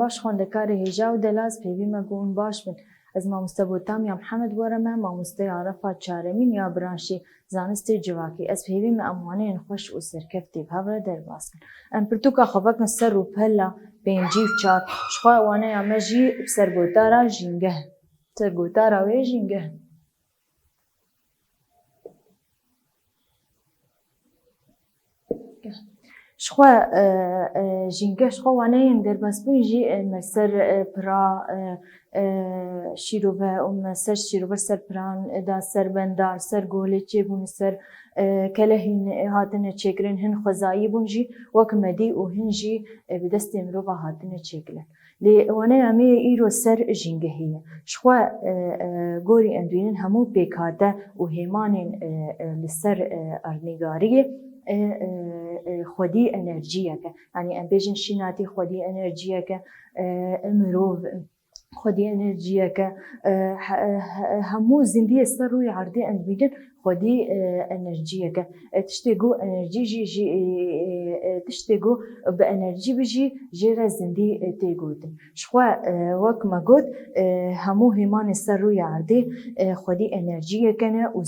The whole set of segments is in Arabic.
باش خوندکاری هیجا و دلاز پیوی مگون باش بن. از مامۆستا بۆتام یا محەممەد وەرەمە مامۆستای عارەفات چارەمین یا برانشی زانستی جواکی ئەس پێویمە ئەموانەیەن خۆش و سەرکەفتی هەبرە دەرباسکن ئەم پرتوکە خەڤەکن سەر و پەلە پێنجی و چار شخوا ئەوانەیە ئەمەژی سەرگۆتارە ژینگە سەرگۆتارە وێ ژینگە شخوا ژینگە شخوا وانەیەن دەرباسبووی ژی مەسەر پرا شیرۆڤە مەسەر شیرۆڤەر سەر پران دا سەر بەندار سەر گۆلێ چێبوون سەر کەلە هین هاتنە چێکرن هەن خۆزایی بوون ژی وەک مەدی و هەن ژی بەدەستێ مرۆڤە هاتنە چێکرن لێ ئەوانەیە ئەمەیە ئیرۆ سەر ژینگە هەیە شخوا گۆری ئەمدوێنن هەموو پێکهاتە و هێمانێن لەسەر ئەرنیگاریە خودی ئەنەرژیەکە ینی ئەم بێژن شیناتی خودی ئەنەرژیەکە مرۆڤ خودی ئەنەرژیەکە هەموو زیندیە سەر ڕووی عەردێ ئەمبینن خودی ئەنەرژیەکە تشتێک و ئەنەرژیژی تشتێک و بە ئەنەرژی بژی ژێرە زیندی تێگوتن شخوا وەک مەگوت هەموو هێمانی سەر ڕووی عەردێ خودی ئەنەرژیەکەنە و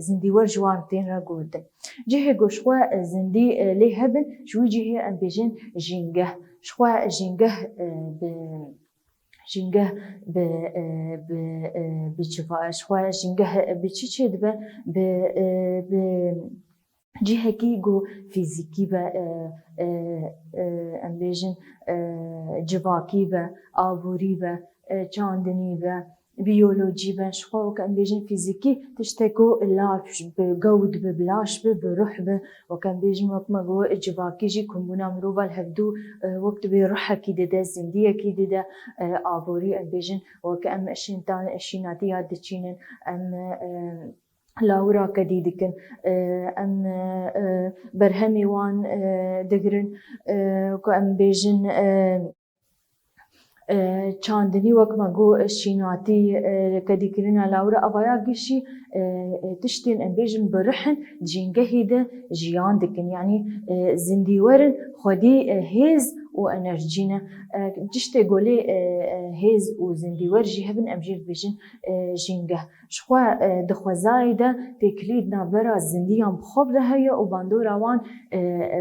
زیندی وەر جوان تێنە گوتن جهێ گۆشخوا زیندی لێ هەبن ژووی جهێ ئەم بێژن ژینگە شخوا ژینگە ژینگە بچڤشخوا ژینگە بچی چێ دبە جهێکی گۆ فیزیکی بە ئەم بێژن جواکی بە ئابووری بە چاندنی بە بیۆلۆجی بە شخوا وەک ئەم بێژن فیزیکی تشتێک و لاش بە گەوت بە بلاش بە بروح بە وەک ئەم بێژن وەک مەگۆ جواکیژی کومبوونا مرۆڤە هەفتوو وەک دبێ ڕوحەکی دەدە زیندیەکی دەدە ئابووری ئەم بێژن وەک ئەم شینتان شیناتی یاد دەچینن ئەم لاورا کەدی دکن ئەم بەرهەمی وان دەگرن وەک ئەم بێژن چاندنی وەک مەگۆ شیناتی کەدیکردنە لاورە ئەڤایا گشی تشتێن ئەم بێژن بەروحن جینگەهی دە ژیان دکن یعنی زیندیوەرن خودی هێز و ئەنەرژینە تشتێ گۆلێ هێز و زیندیوەر ژی هەبن ئەم ژێر بێژن ژینگە شخوا دخوازایی دە تێکلید نابەرا زیندیان بخۆب دە هەیە و باندۆرا وان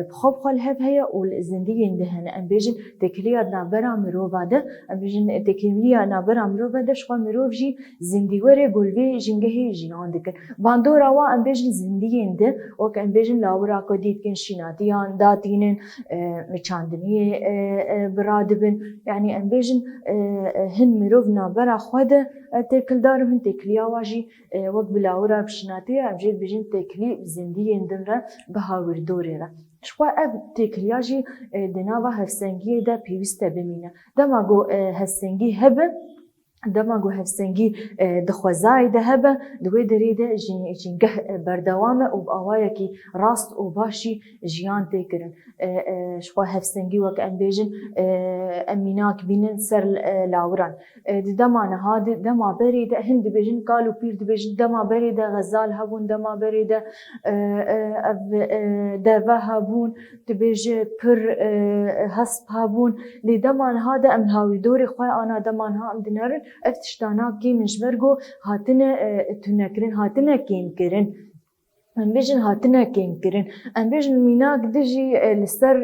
بخۆب خۆل هەب هەیە و زیندیین دە هەنە ئەم بێژن تێکلیات نابەرا مرۆڤا دە ئەم بێژن تێکلیە نابەرا مرۆڤە دە شخوا مرۆڤ ژی زیندیوەرێ گۆلبێ ژینگەهی ژیان دکن باندۆرا وا ئەم بێژن زیندیین دە وەک ئەم بێژن لاورا کۆ دیتکن شیناتیان داتینن چاندنیە برا دبن یعنی ئەم بێژن هەن مرۆڤ نابەرا خوا دە تێکلدار هەن تێکلیا واژی وەک بلاورا بشیناتیە ئەم ژێر بێژن تێکلی زیندیین دنرە بە هاوردۆرێرە شخوا ئەv تێکلیا ژی دناوا هەفسەنگیەدا پێویستە بمینە دەما گۆ هەفسەنگی هەبە دەما گۆ هەفسەنگی دخوازایی دە هەبە دوێ دەرێدە ژینگە بەردەوامە و ئاوایەکی ڕاست و باشی ژیان تێکردن شخوا هەفسەنگی وەک ئەم بێژن ئەمیناک بینن سەر لاوران دەما نەهاد دەما بەرێدە هەن دەبێژن کال و پیر دەبێژن دەما بەرێدە غەزال هەبوون دەما بەرێدە دەڤە هەبوون دەبێژە پر هەسپ هەبوون لێ دەمان هادە ئەم هاوردۆری خوا ئانا دەمانها ئەم دنەرن ئەف تشتانا کێمش بەرگۆ هاتنە تونەکردن هاتنە کێمکردن ئەم بێژن هاتنە کێمکردن ئەم بێژن میناک دژی لەسەر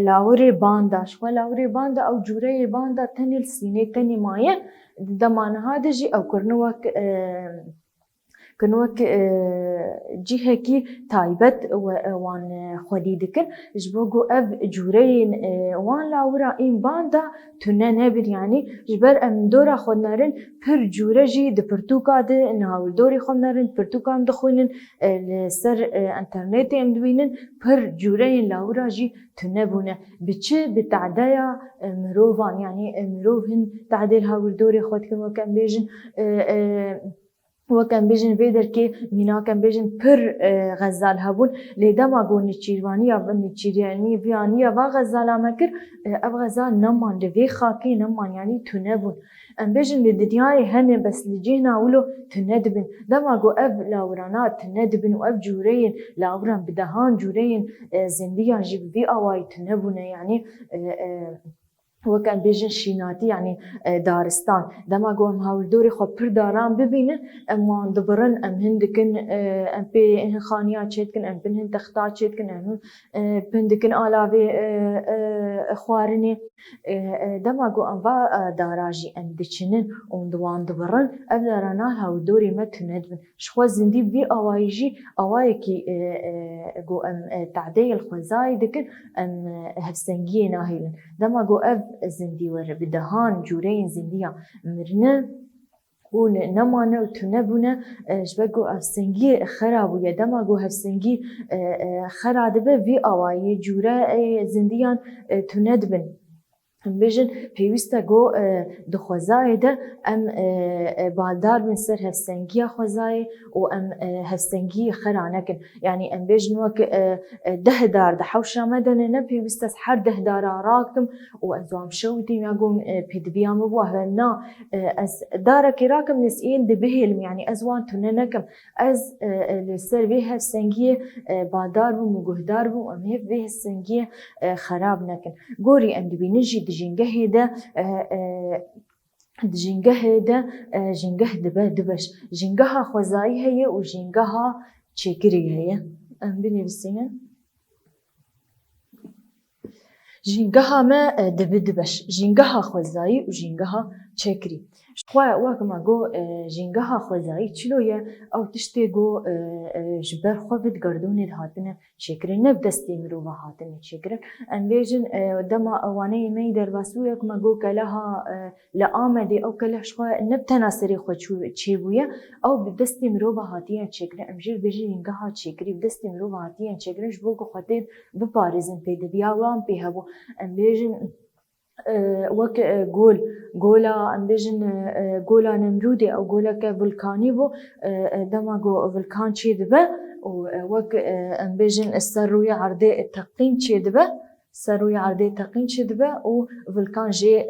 لاورێ باندا شخوا لاورێ باندا ئەو جوورەیە باندا تەنێ سینەی تەنی مایە دەمانها دژی ئەو کردنەوەک جهێکی تایبەت وان خودی دکن ji bo ku ev cûreyên wan lawira ên banda tune nebin yanî ji ber em dora xwenerin pir cûre jî di pirtûka de hawildorê xwenerin pirtûkan dixwînin li ser internetê em dibînin pir cûreyên lawira jî tune bûne bi çi bi tedeya mirovan yanî mirov hin tedêl hawildorê xwe dikin wek em bêjin وەک ئەم بێژن vê derkê mînak em bêjin pir غەزال hebûn lê dema ku nêçîrvaniya nêçîrvaniyê va غەزala me kir ev غەزal neman li vê xakê neman yanî tune bûn em bêjin li dinyayê hene bes li cihna wilo tune dibin dema ku ev lawirana tune dibin û ev cûreyên lawiran bi dehan cûreyên zindiyan jî bi vê awayî tune bûne yanî وكان بيجن شيناتي يعني دارستان دما قوم هاولدوري خو پر داران ببینن اما دبرن ام هندكن ام بي هن خانيات شيتكن ام بن هن تختات شيتكن ام بندكن آلاوي خوارني دما قو ام با داراجي ام دچنن اون دوان دبرن ام دارانا هاولدوري ما تندبن شخوا زندي بي اوايجي اوايكي قو ام تعدي الخوزاي دكن ام هفسنجي ناهيلن دما قو اف زندي ور بدهان جورين زنديا مرنا ون نمانه و تنبونه جبگو افسنگی خرابو یا دماغو افسنگی خرابه وی آوایی جوره زندیان تندبن بيجن بيوستا جو دخوزاي ده ام بالدار من سر هفسنجيا خوزاي و ام هفسنجي خرانكن يعني ام بيجن وك ده دار ده حوشا مدن نبي بيوستا حر ده دار راكم و ازوام شودي يقوم بيدبيام بوهنا از دارك راكم نسئين دبهلم يعني ازوان تننكم از لسر بيه هفسنجي بالدار ومجهدار و ام هف بيه هفسنجي خراب نكن قوري ام دبي نجي دجنجه ده جنجه دبه دبش جنجها خوزاي هي وجنجها تشكري هي بني بالسنة جنجها ما دبش جنجها خوزاي وجنجها تشكري شخوا وكما جو جنجها خوزاي تشلويا او تشتي جو جبر خوفت قردون هاتنا شكرين نبدستي مروفا هاتنا شكرين ان بيجن دما اواني مي درباسويا كما جو كلها لآمدي او كله شخوا نبتنا سري خو تشيبويا او بدستي مروفا هاتيا شكرين امجير بيجي جنجها تشكري بدستي مروفا هاتيا شكرين جبوكو خطيب بباريزن بيد بياوان بيهبو ان بيجن وك جولا ام بيجن جولا نمرودي او جولا كفولكاني بو دما جو فولكان شي دبه وك ام بيجن السروية عرضي التقين شي دبه سروي عرضي تقين شدبه و فولكان جي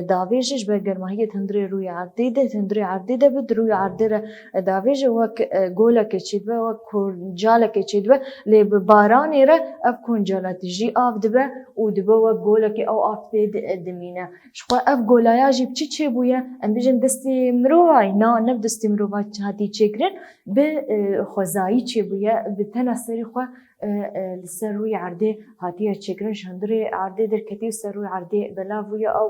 دافيجش بقر ما هي تندري روي عرضي ده تندري عرضي ده بدروي عرضي دافيج وك جولا كشدبه وك جالا كشدبه لي بباراني ره اف كون جالا تجي اف دبه و دبه وك جولا كي او اف بيد دمينه شقا اف جولا ياجي بتشي بويا ام بيجن دستي مروي نا نب دستي مروي هاتي تشكرن بخزاي تشي بويا بتنسري خو السروي عردي هاتيه تشكرن شندري عردي دركتي السروي عردي بلافويا او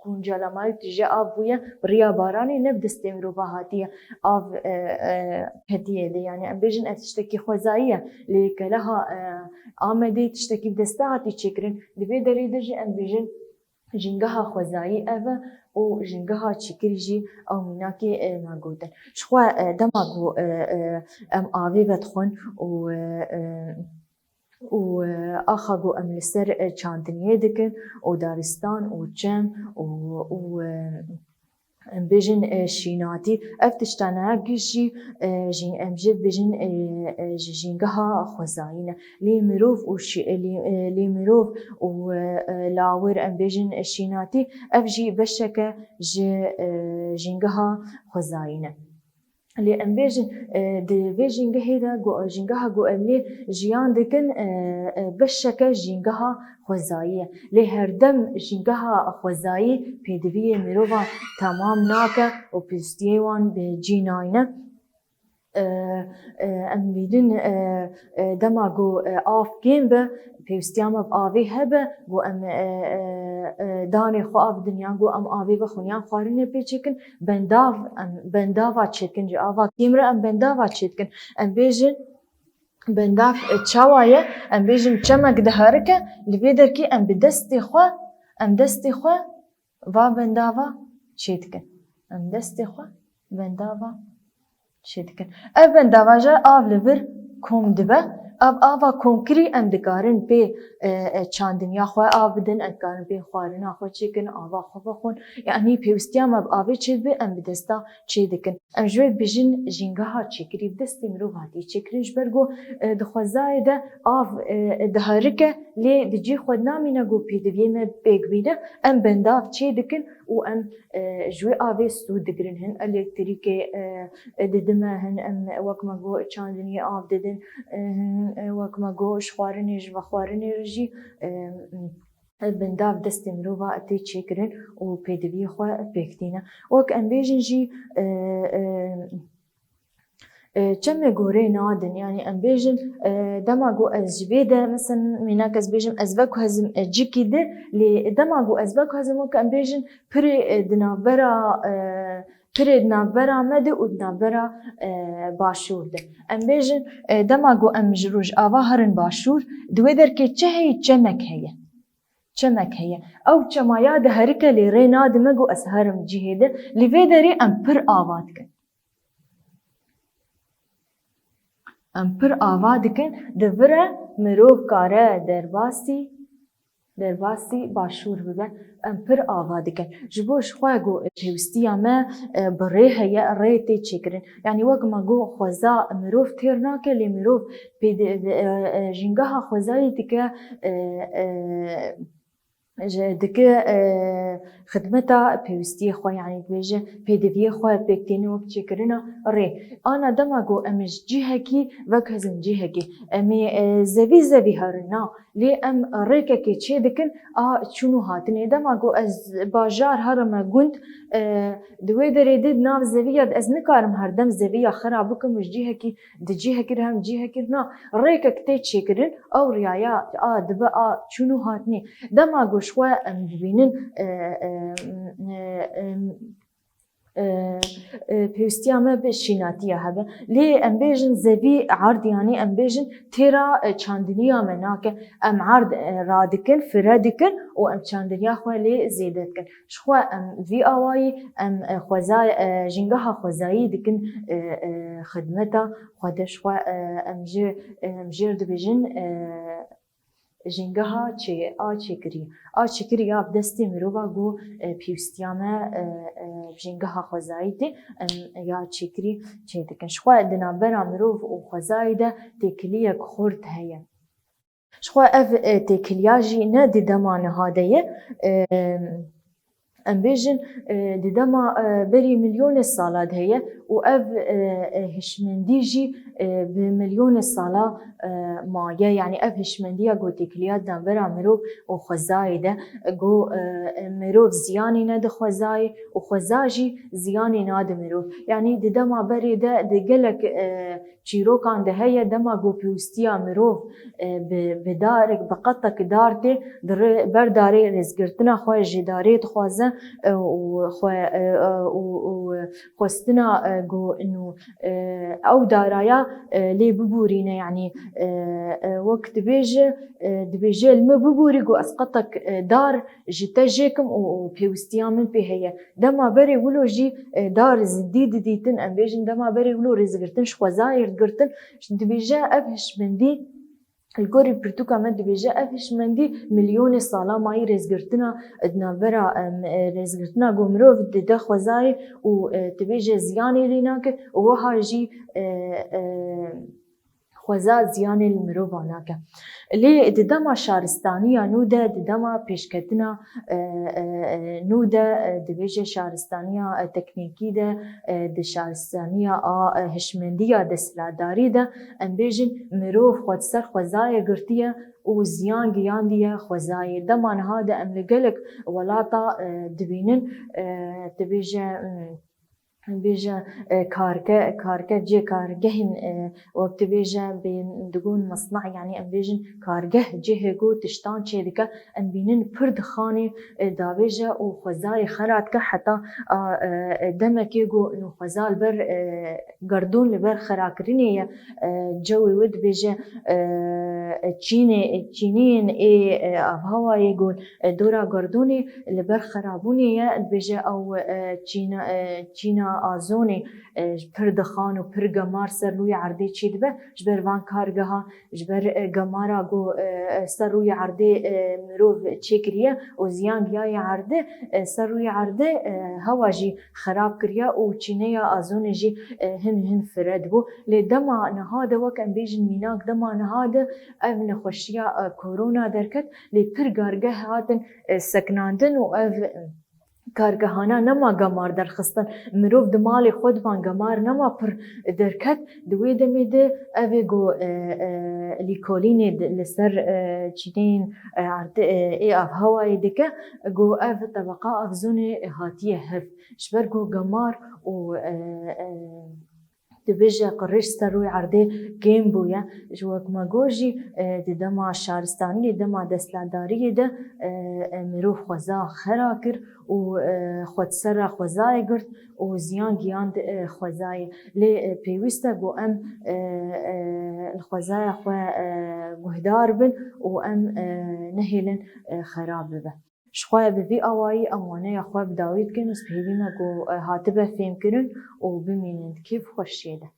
كون جلماي تجي ابويا بريا باراني نبدستمرو بهاتيه اف هديه دي يعني ام بيجن تشتكي خوزايه لك لها امدي تشتكي بدستاتي تشكرن دبي دري درجي ام بيجن جنگها خوزایی اوه و جنگها چکریجی او میناکی ناگودن شخوا دماغو ام آوی بدخون و آخاگو ام لسر چاندنیه دکن و دارستان و جم و بيجن شيناتي افتشتانا جيجي جين امجد بيجن جينجها خوزاينه لي مروف وشي لي مروف ولاور ام بيجن شيناتي افجي بشكه جينجها خوزاينه اللي ام بيجن دي بيجن هيدا جو جينجها جو املي جيان دكن بشكه جينجها خوزاية لهردم جنگها خوزايي بيدوية مروفا تمام ناكا و بيستيوان بجيناينة ام بيدن دما جو آف جيم با بيستياما بآوي هبا جو ام داني خو آف دنيا جو ام آوي بخونيان خارينه بيچكن بندافا چكن جو آفا كيمرا ام بندافا چكن ام بيجن بنداف تشاوايا ام بيجن چمك دهاركه لبيدركي ام بدستي خو و بندافا چيتكن ام دستي خو بندافا چيتكن اب بندافا جا آف لبر كوم دبه اب آفا كونكري ام دكارن بي چاندنيا خو آف بدن ام دكارن بي خوارنا خو چكن آفا خو بخون يعني بيوستيام اب آفي چيد بي ام بدستا چيدكن ام جوي بيجن جينگها چكري بدستي مرو هاتي چكريش برگو دخوزاي ده آف دهاركه لي دجي خود نامينا جو بيدويم بيگبيده ام بنداف چيدكن و ام جوي آفي سود دگرن هن الكتريكي ددمهن ام وكما جو چاندنيا آف ددن وكما جو شخوارنيج و خوارنيجي بنداف دستي مروفا تي تشيكرن و بيدبي خوا بيكتينا وك ام بيجن جي كم جوري نادن يعني ام بيجن دماغو ازجبيده مثلا ميناكس بيجن ازبك هزم جيكي ده لي دماغو ازبك هزم وك ام بيجن بري دنابرا بري دنابرا مد و دنابرا باشور ده ام بيجن دماغو ام جروج آواهرن باشور دويدر كي تشهي تشمك هي چمك هي او چمایا ده هرکه لی رینا دمگو اسهرم جهده لی ویدری ام پر آواد کن ام پر آواد کن دوره مروف کاره درباسی باشور ببن ام پر آواد کن جبوش خواهگو پیوستیا ما بره هیا ریتی چکرن یعنی وقت ما گو خوزا مروف تیر ناکه لی مروف جنگها خوزایی تکه دكه خدمتا بيوستي خو يعني بيجي بيدفي خو بيكتيني وقت شكرنا ري انا دماغو امش جهكي وكهزم جهكي امي زوي هرنا لي ام ريكا كي تشيدكن شنو هاتني دماغو از باجار هرما قلت دوي دريدد ناف زويا از نكارم هردم زويا خرابكم مش جهكي دجيهكي رهم جهكي نا ريكا كتي تشكرن او ريايا دبا شنو هاتني دماغو شوي ببینن پیوستیا ما به شیناتیه هبه لی ام بیجن زوی عرض یعنی ام بیجن تیرا چاندنیا مناکه ام عرض رادکن فرادکن و ام چاندنیا خو لی زیدت کن شخو ام وی آوایی ام خوزای جنگها خوزایی دکن خدمتا خودش خو ام جیر دبیجن جنگها چه کری یا دستی مروبا گو پیوستیامه جنگها خوزایده یا چه کری چه دکن شخوا دنا برا مروب و خوزایده تکلیه خورد هیا شخوا اف تکلیاجی نه دیدمان هادیه ام بیجن دیدما بری میلیون سالات هیا و اف هشمندی جی بمليون سالا مايا يعني اف هشمندية جو تكليات دانبرا مروف و خوزاي ده جو مروف زياني ند خوزاي و خوزاجي زياني ناد مروف يعني دما بري ده دقلك چيروكان ده هيا دما جو بيوستيا مروف بدارك بقطك دارتي برداري رزقرتنا خواه جداري تخوازن و خوستنا جو انو او دارايا لي ببورينا يعني وقت دبيجي الم ببوري جو اسقطك دار جتجيكم وبيوستيا من بهي دما بري ولو جي دار زديد ديتن ام بيجن دما بري ولو رزقرتن شخوزاير قرتن دبيجي افهش مندي الكوري برتوكا مد بيجا افش مندي مليون صالا ماي رزقرتنا ادنابرا رزقرتنا قمروف دده خوزاي و تبيجا زياني ليناك ووها جي خوزا زياني المروفاناك لي ددما شارستانيا نودا ددما بيشكتنا نودا دبيجا شارستانيا تكنيكي دا د شارستانيا هشمنديا دسلاداري دا ام بيجن مروف خود سر خوزايا قرتيا و زيان قيانديا خوزايا دمان هذا ام لقلك ولاطا دبينن دبيجا بيجا كاركة جي كارجهن وقت بيجا بين دقون مصنع يعني ام بيجن كارجه جي هجو تشتان شيدكا ام بينن برد خاني دا بيجا وخزاي خراتك حتى دمكي جو انو خزال بر قردون لبر خراكريني جوي ود بيجا تشينين افهوا يقول دورا قردوني لبر خرابوني بيجا او تشينا آزوني پردخان و پرگمار سر روی عرضه چید به جبر وان کارگاه جبر گمارا گو سر روی عرضه مروف چکریه و زیان گیای عرضه سر روی عرضه هوا جی خراب کریه و چینه آزون جی هن فرد بو لدما نهاده وکن بیجن میناک دما نهاده او نخوشیا کرونا درکت لی پرگارگه هاتن سکناندن و او کارگهانا نما گمار درخستن مروف دماغی خود من گمار نما پر درکت دوی دمیده اوه گو لیکولینی لسر چیدین عرض ای اف هوای دکه گو اوه طبقه افزونه هاتیه هف شبر گو گمار و دبیجه قرش سر روی عرضه گیم بویا جوک ما گوجی دما شهرستانی دما دستلداری ده مروف خوزا خرا کر و خود سر خوزای گرد و زیان گیاند خوزای لی پیوسته گو ام الخوزای خو گهدار بن و ام نهیلن خراب به شخواه بفي أواي أمانة أخوة بداويت كن وسبهيبينا جو هاتبه فيم كرن وبمينند كيف خوشيده